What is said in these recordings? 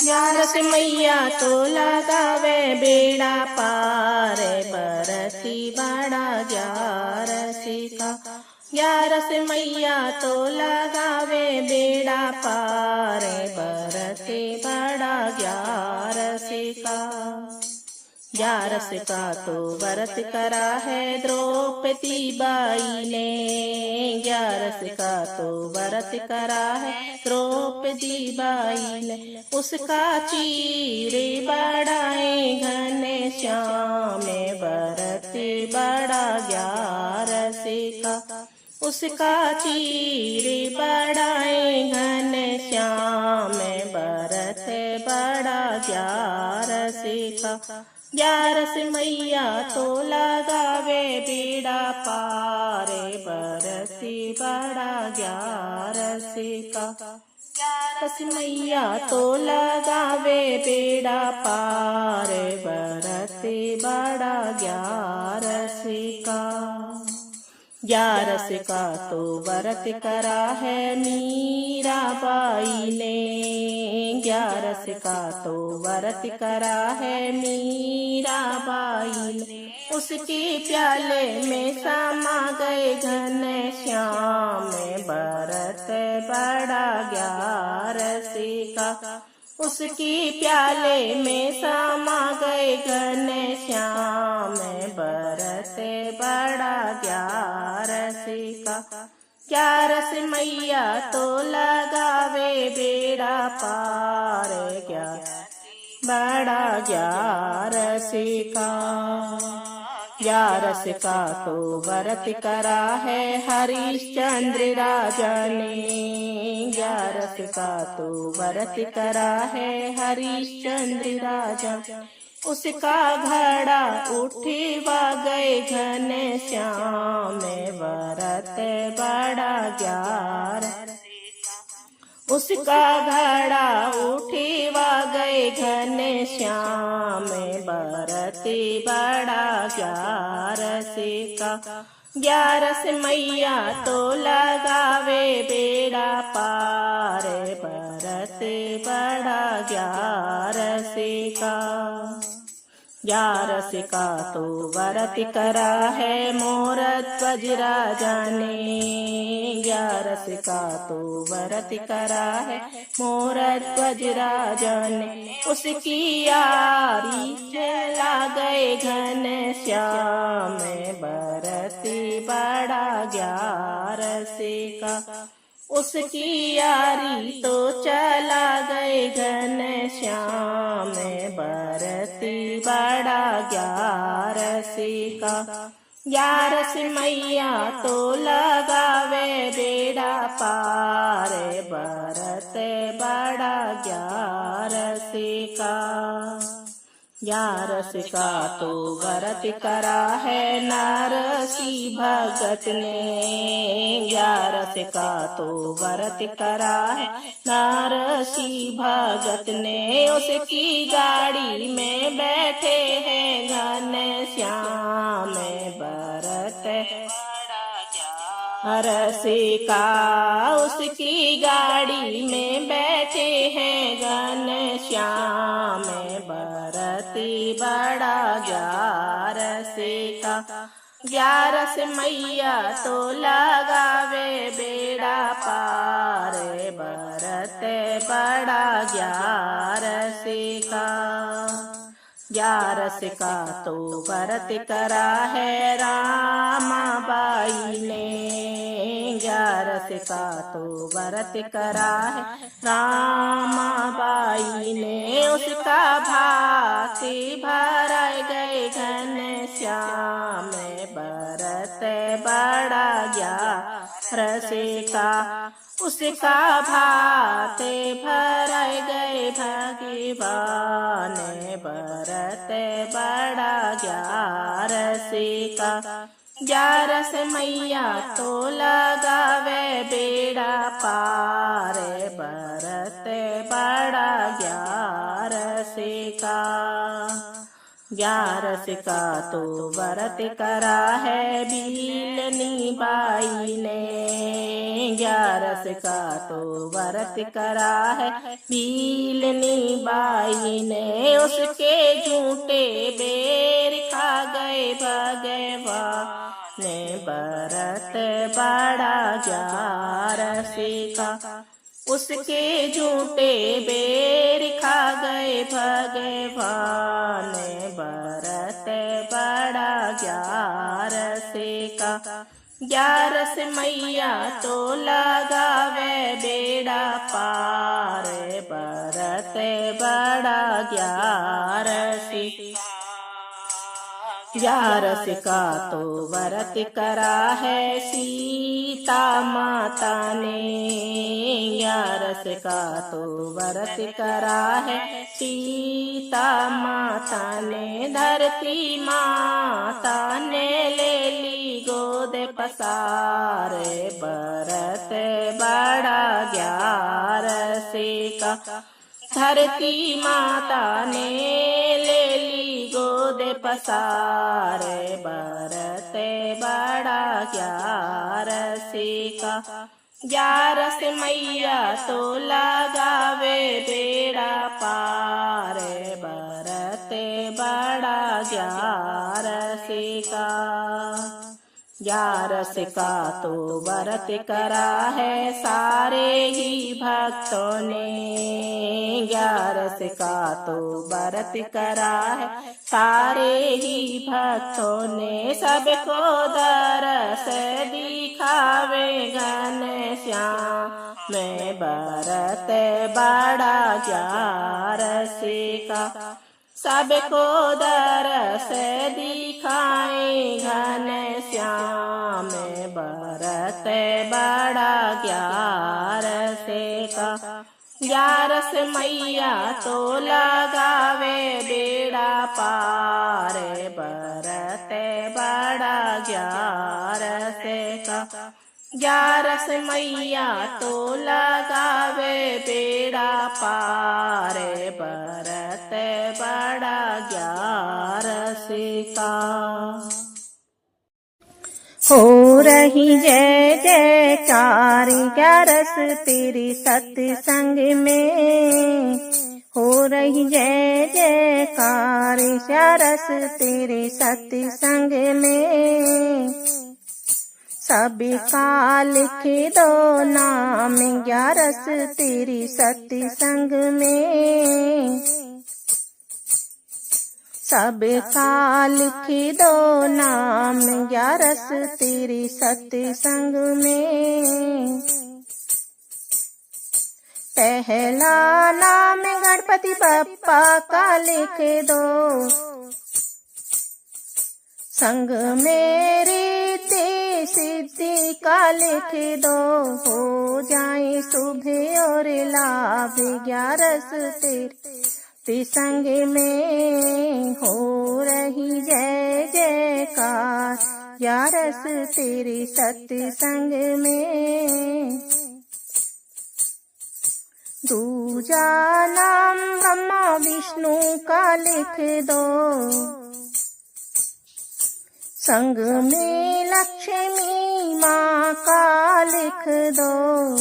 ग्यारस मैया तो लगावे बेड़ा पार बरसी बड़ा ग्यारसी का। ग्यारस मैया तो लगावे बेड़ा पार बरसी बड़ा ग्यारसी का। ग्यारस का तो व्रत करा है द्रौपदी बाई ने। ग्यारस का तो व्रत करा है द्रौपदी बाई ने। उसका चीरे बढ़ाए घने श्याम व्रत बड़ा ग्यारसी का। उसका चीरे बढ़ाए घने श्याम व्रत बड़ा ग्यारसी का। ग्यारस मैया तो लगावे बेड़ा पार बरसी बड़ा ग्यारसी का। ग्यारस मैया तो लगावे बेड़ा पार बरसी बड़ा ग्यारसी का। ग्यारस का तो व्रत करा है मीरा बाई ने। ग्यारस का तो व्रत करा है मीरा बाई ने। उसके प्याले में समा गए घन श्याम व्रत बड़ा ग्यारसी का। उसकी प्याले में समा गए घन श्याम व्रत बड़ा ग्यारसी का। ग्यारस मैया तो लगावे बेड़ा पार बड़ा ग्यारसी का। ग्यारस का तो व्रत करा है हरिश्चंद्र राजा ने। ग्यारस का तो व्रत करा है हरिश्चंद्र राजा। उसका घड़ा उठवा गए घन श्याम व्रत बड़ा ग्यारसी का। उसका घड़ा उठवा गए घन श्याम व्रत बड़ा ग्यारसी का। ग्यारस मैया तो लगावे बेड़ा पार व्रत बड़ा ग्यारसी का। ग्यारस का तो व्रत करा है मोर ध्वज राजा ने। ग्यारस का तो व्रत करा है मोर ध्वज राजा ने। उसकी यारी चला गए घन श्याम व्रत बड़ा ग्यारसी का। उसकी यारी तो चला गए घन श्याम व्रत बड़ा ग्यारसी का। ग्यारस मैया तो लगावे बेड़ा पार व्रत बड़ा ग्यारसी का। ग्यारस का तो व्रत करा है नरसी भगत ने। ग्यारस का तो व्रत करा है नरसी भगत ने। उसकी गाड़ी में बैठे हैं घन श्याम व्रत ग्यारसी का। उसकी गाड़ी में बैठे हैं घन श्याम व्रत बड़ा ग्यारसी का। ग्यारस मैया तो लगावे बेड़ा पार व्रत बड़ा ग्यारसी का। ग्यारस का तो व्रत करा है रामा बाई ने। ग्यारस का तो व्रत करा है रामा बाई ने। उसका भाती भर गए घन श्याम व्रत बड़ा ग्यारसी का। उसका भाते भर गए भगवान व्रत बड़ा ग्यारसी का। ग्यारस मैया तो लगावे बेड़ा पार व्रत बड़ा ग्यारसी का। ग्यारस का तो व्रत करा है बीलनी बाई ने। ग्यारस का तो व्रत करा है। भीलनी बाई ने उसके झूठे बेर खा गए भगवान ने व्रत बड़ा ग्यारस का। उसके झूठे बेर खा गए भगवान ने व्रत बड़ा ग्यारस का। ग्यारस मैया तो लगावे बेड़ा पार व्रत बड़ा ग्यारस। ग्यारस का तो व्रत करा है सीता माता ने। ग्यारस का तो व्रत करा है सीता माता ने। धरती माता ने ले ली गोद पसार व्रत बड़ा ग्यारस का। धरती माता ने ले ली गोद पसार व्रत बड़ा ग्यारस का। ग्यारस मैया तो लगावे बेड़ा पार व्रत बड़ा ग्यारस का। ग्यारस का तो व्रत करा है सारे ही भक्तों ने। ग्यारस का तो व्रत करा है सारे ही भक्तों ने। सबको दरस दिखावे घनश्याम में व्रत बड़ा ग्यारस का। सबको दरस दिखाए घनश्याम व्रत बड़ा ग्यारस का। ग्यारस मैया तो लगावे बेड़ा पार व्रत बड़ा ग्यारस का। ग्यारस मैया तो लगावे बेड़ा पार व्रत बड़ा ग्यारस का। हो रही जय जयकार ग्यारस तेरी सत्संग में। हो रही जय जयकार ग्यारस तेरे सत्संग में। सबका लिख दो नाम ग्यारस तेरी सत्संग में। सबका लिख दो नाम ग्यारस तेरी सत्संग में। पहला नाम गणपति बप्पा का लिख दो। संग मेरी सिद्धि का लिख दो। हो जाए शुभ और लाभ ग्यारस तेरे संग में। हो रही जय जयकार ग्यारस तेरे सत्संग में। दूजा नाम ब्रह्मा विष्णु का लिख दो। संग में लक्ष्मी माँ का लिख दो।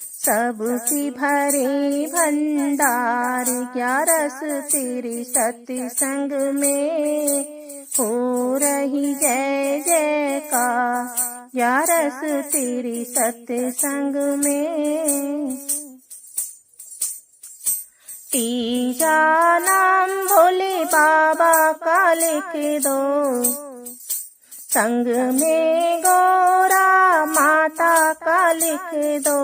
सबकी भरे भंडार ग्यारस तेरे सत्संग में। हो रही जय जयकार ग्यारस तेरे सत्संग में। तीजा नाम भोले बाबा का लिख दो। संग में गौरा माता का लिख दो।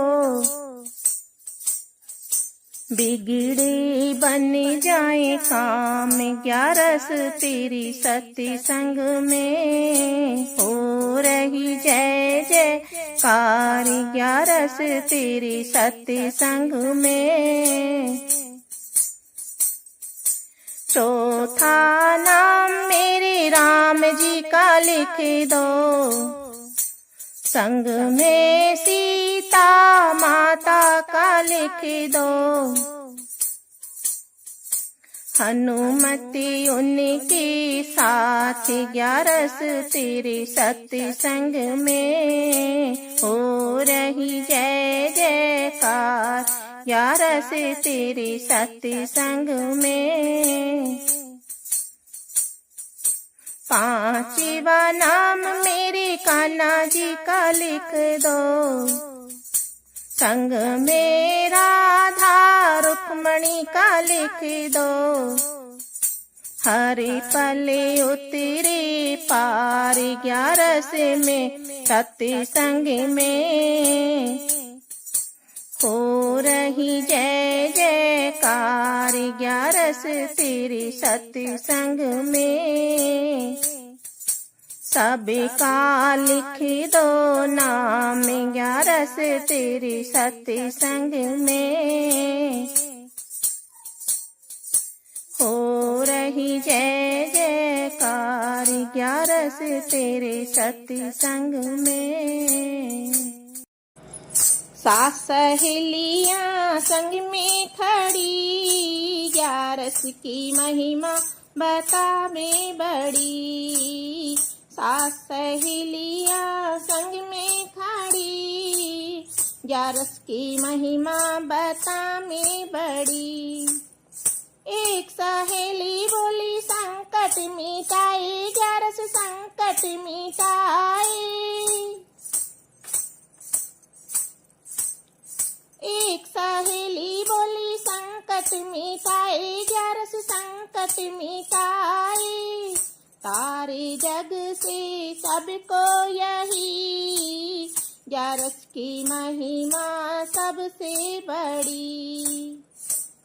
बिगड़े बन जाए काम ग्यारस तेरी सत्संग में। हो रही जय जयकार ग्यारस तेरे सत्संग में। चौथा नाम मेरे राम जी का लिख दो। संग में सीता माता का लिख दो। हनुमति उनके साथ 11 तेरे सत्संग में हो रही जय जयकार 11 तेरे सत्संग में। 5वां नाम मेरे कान्हा जी का लिख दो, संग में राधा रुक्मणी का लिख दो। हर पल उतरे पार 11 में सत्संग में हो रही जय जयकार 11 तेरे सत्संग में। सबका लिख दो नाम 11 तेरे सत्संग में हो रही जय जयकार 11 तेरे सत्संग में। 7 सहेलियां संग में खड़ी 11 की महिमा बतावे बड़ी। 7 सहेलियां संग में खड़ी 11 की महिमा बतावे बड़ी। एक सहेली बोली संकट मिटाए 11 संकट मिटाए। एक सहेली बोली संकट मिटाए 11 संकट मिटाए। तारे जग से सबको यही 11 की महिमा सबसे बड़ी।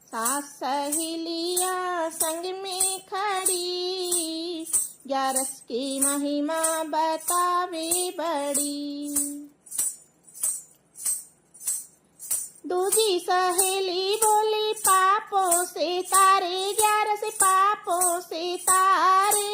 7 सहेलियां संग में खड़ी 11 की महिमा बतावे बड़ी। दूजी सहेली बोली पापों से तारे 11 पापों से तारे।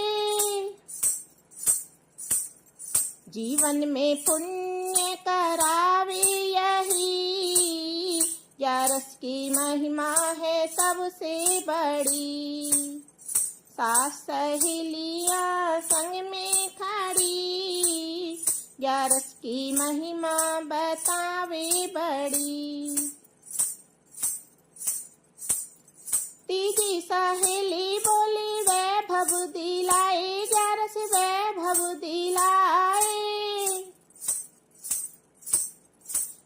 जीवन में पुण्य करावे यही 11 की महिमा है सबसे बड़ी। 7 सहेलियां संग में खड़ी 11 की महिमा बतावे बड़ी। तीजी सहेली बोली वैभव दिलाए 11 वैभव दिलाए।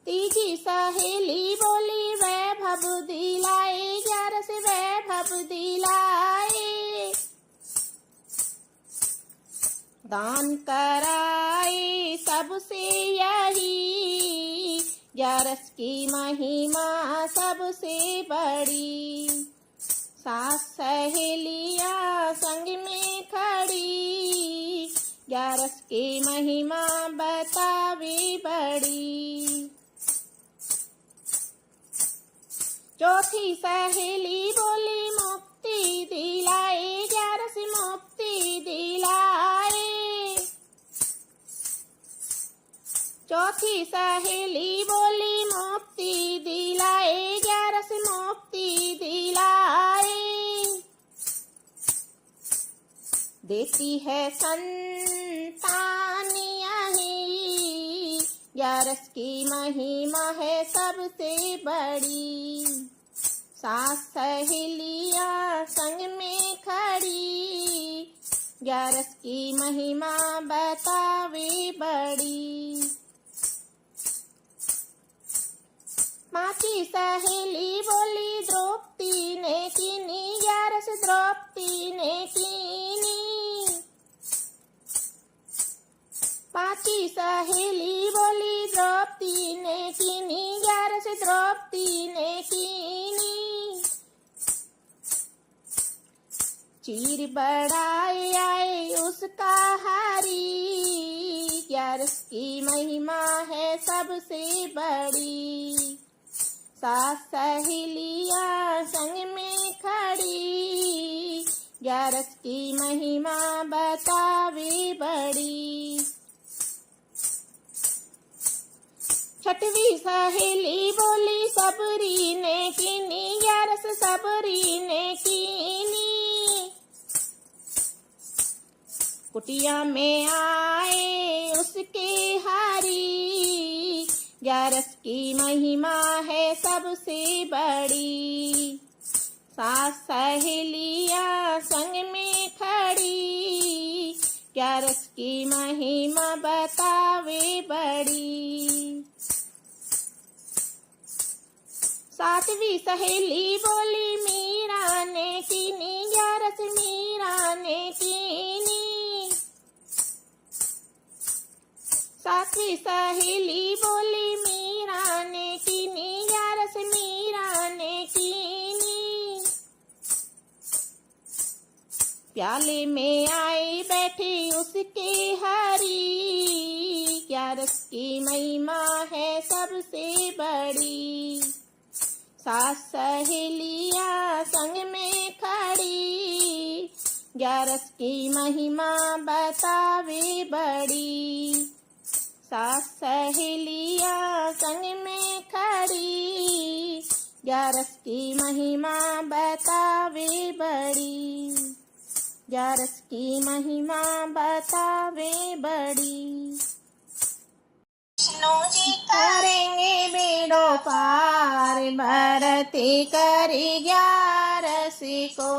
तीजी सहेली बोली वैभव दिलाए 11 वैभव दिलाए। दान कराए सबसे यही 11 की महिमा सबसे बड़ी। 7 सहेलियां संग में खड़ी 11 की महिमा बतावे बड़ी। चौथी सहेली बोली मुक्ति दिलाए 11 मुक्ति दिलाए। चौथी सहेली बोली मुक्ति दिलाए 11 मुक्ति दिलाए। देती है संतान यही 11 की महिमा है सबसे बड़ी। 7 सहेलियां संग में खड़ी 11 की महिमा बतावे बड़ी। 5वीं सहेली बोली द्रौपदी ने कीनी 11 द्रौपदी ने कीनी। 5वीं सहेली बोली द्रौपदी ने कीनी 11 द्रौपदी ने कीनी। चीर बढ़ाए आए उसका हारी 11 की महिमा है सबसे बड़ी। 7 सहेलियां संग में खड़ी 11 की महिमा बतावे बड़ी। 6वीं सहेली बोली सबरी ने कीनी 11 सबरी ने कीनी। कुटिया में आए उसके हरि, 11 की महिमा है सबसे बड़ी। सात सहेलियां संग में खड़ी, 11 की महिमा बतावे बड़ी। सातवीं सहेली बोली मीरा ने कीनी, 11 मीरा ने कीनी। सातवीं सहेली बोली मीरा ने कीनी, 11 मीरा ने कीनी। प्याले में आई बैठी उसके हरि, 11 की महिमा है सबसे बड़ी। सात सहेलियां संग में खड़ी, 11 की महिमा बतावे बड़ी। सात सहेलियां संग में खड़ी, 11 की महिमा बतावे बड़ी। 11 की महिमा बतावे बड़ी। विष्णु जी करेंगे बेड़ो पार, भरती करी 11 को।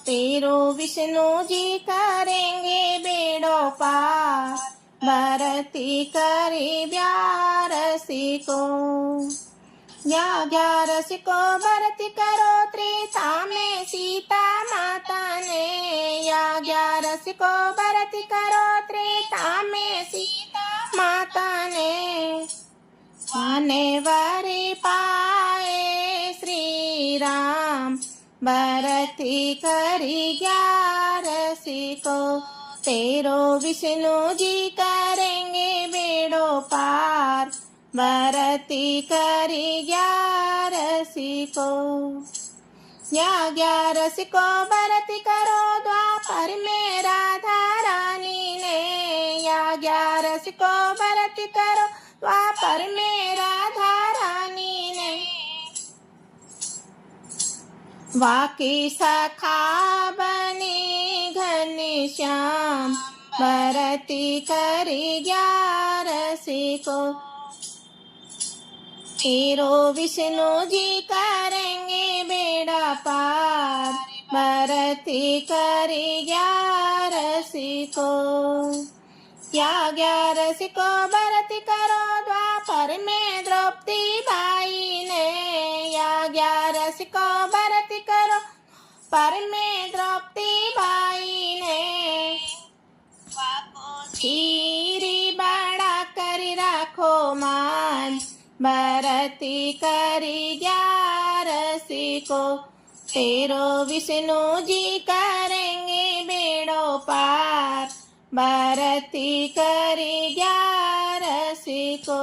तेरो विष्णु जी करेंगे बेड़ो पार, भरती करी 11 को। या 11 को भरती करो त्रेता में सीता माता ने, या 11 को भरती करो त्रेता में सीता माता ने। आने वारे पाए श्री राम, भरती करी 11 को। तेरो विष्णु जी करेंगे बेड़ो पार, भरती करी 11 को। या 11 को भरती करो द्वापर में राधा रानी ने, या 11 को भरती करो द्वापर में राधा रानी ने। वाकी सखा बने घनश्याम, भरती करी 11 को। तेरो विष्णु जी करेंगे बेड़ा पार, भरती करी 11 को। या 11 को भरती करो द्वापर में द्रौपदी बाई ने, या 11 को भरती करो पर में द्रौपदी बाई ने। खीरी बड़ा कर राखो मान, भरती करी 11 को। तेरो विष्णु जी करेंगे बेड़ो पार, भरती करी 11 को।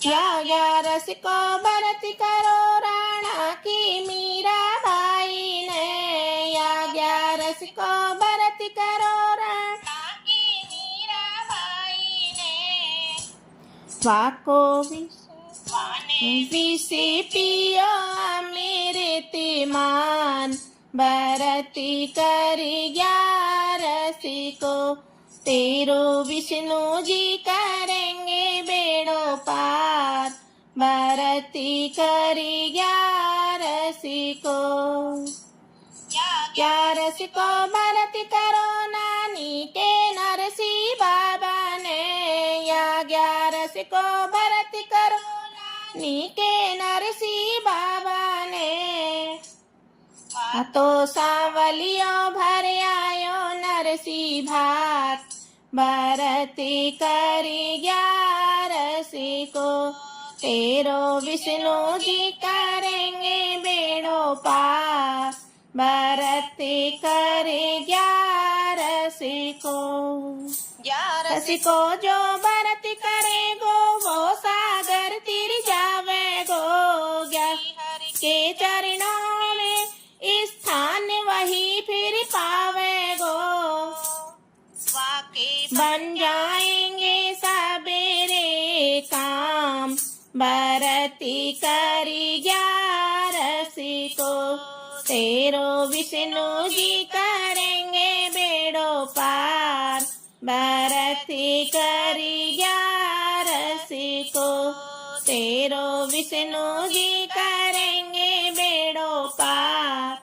या 11 को भरती करो राणा की मीरा बाई ने, या 11 को भरती करो राणा की मीरा बाई ने। वाको विषे पियो मेरे ते मान, भरती करी 11 को। तेरो विष्णु जी करेंगे बेड़ो पार, भरती करी 11 को। 11 को भरती करो नानी के नरसी बाबा ने, या 11 को भरती करो नानी के नरसी बाबा ने। तो सांवलियो भर आयो नरसी भात, भरती करी 11 को। तेरो विष्णु जी करेंगे बेड़ो पार, भरती करी 11 को। 11 को जो भरती करेगो वो सागर तीर जावेगो, के चरणों में स्थान वही फिर पावेगो। बन जाएंगे सबेरे काम, भरती करी 11 को। तेरो विष्णु जी करेंगे बेड़ो पार। भरती करी 11 को, तेरो विष्णु जी करेंगे बेड़ो पार।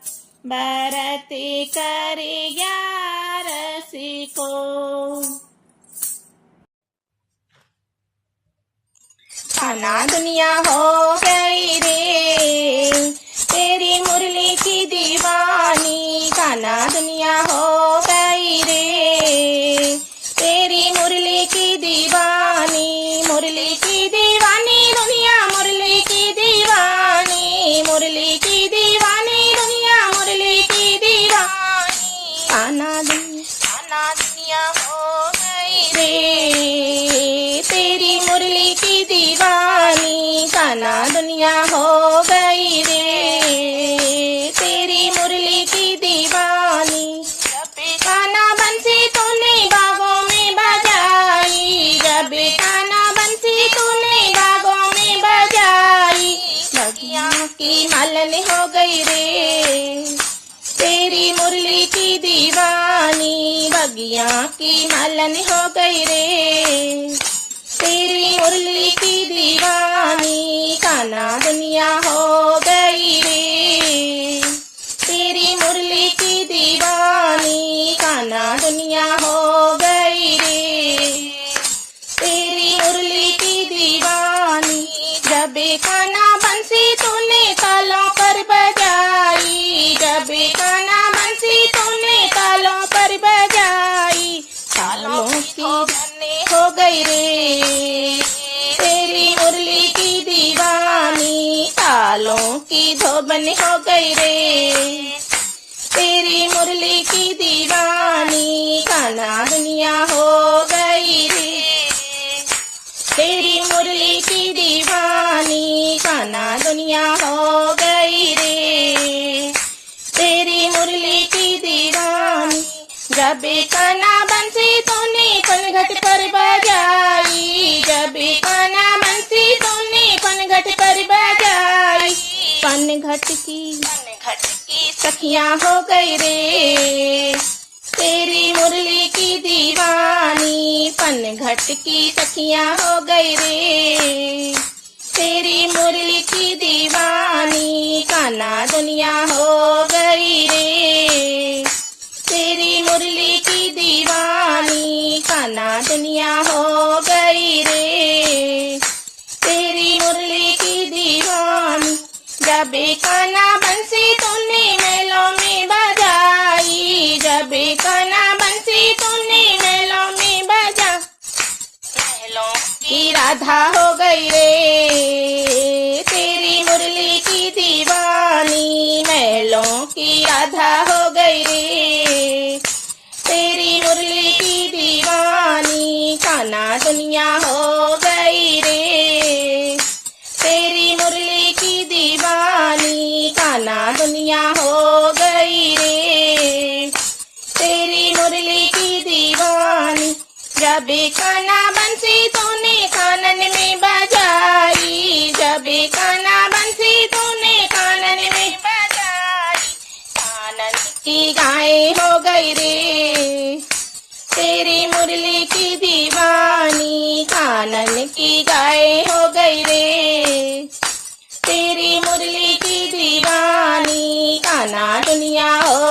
भरती करी 11 को। खाना दुनिया हो गई रे, तेरी मुरली की दीवानी। खाना दुनिया हो गई रे, तेरी मुरली की दीवानी। मुरली की दीवानी दुनिया, मुरली की दीवानी। मुरली की दीवानी दुनिया, मुरली की दीवानी। खाना दुनिया हो गई रे, तेरी मुरली की दीवानी। खाना दुनिया हो गई रे, तेरी मुरली की दीवानी। खाना बंसी तूने बागों में बजाई, जब खाना बंसी तूने बागों में बजाई। बगिया की मालन हो गई रे, तेरी मुरली की दीवानी। बगिया की मालन हो गई रे, तेरी मुरली की दीवानी। खाना दुनिया हो गई रे, तेरी मुरली की दीवानी। खाना दुनिया हो गई रे, तेरी मुरली की दीवानी। जब खाना बंसी तूने तालों पर बजाई, जब खाना बंसी तूने तालों पर बजाई। तालों की हो गई रे, तेरी मुरली की दीवानी। तालों की धोबन हो गई रे, तेरी मुरली की दीवानी। खाना दुनिया हो गई रे, तेरी मुरली की दीवानी। खाना दुनिया हो गई रे, तेरी मुरली की दीवानी। जब खाना बंसी तूने पनघट पर बजाई, जब खाना बंसी तूने पनघट पर बजाई। पनघट की सखियां हो गई रे, तेरी मुरली की दीवानी। पनघट की सखियां हो गई रे, तेरी मुरली की दीवानी। खाना दुनिया हो गई रे, तेरी मुरली की दीवानी। खाना दुनिया हो गई रे, तेरी मुरली की दीवानी। जब खाना बंसी तूने मेलों में बजाई, जब खाना बंसी तूने मेलों में बजा। मेलों की राधा हो गई रे, तेरी मुरली की दीवानी। मेलों की राधा हो गई रे, तेरी मुरली की दीवानी। खाना दुनिया हो गई रे, तेरी मुरली की दीवानी। खाना दुनिया हो गई रे, तेरी मुरली की दीवानी। जब खाना बंसी तूने कानन में बजाई, जब खाना बंसी तूने कानन में बजाई। कानन की गाय हो गई रे, तेरी मुरली की दीवानी। कानन की गाय हो गई रे, तेरी मुरली की दीवानी। खाना दुनिया हो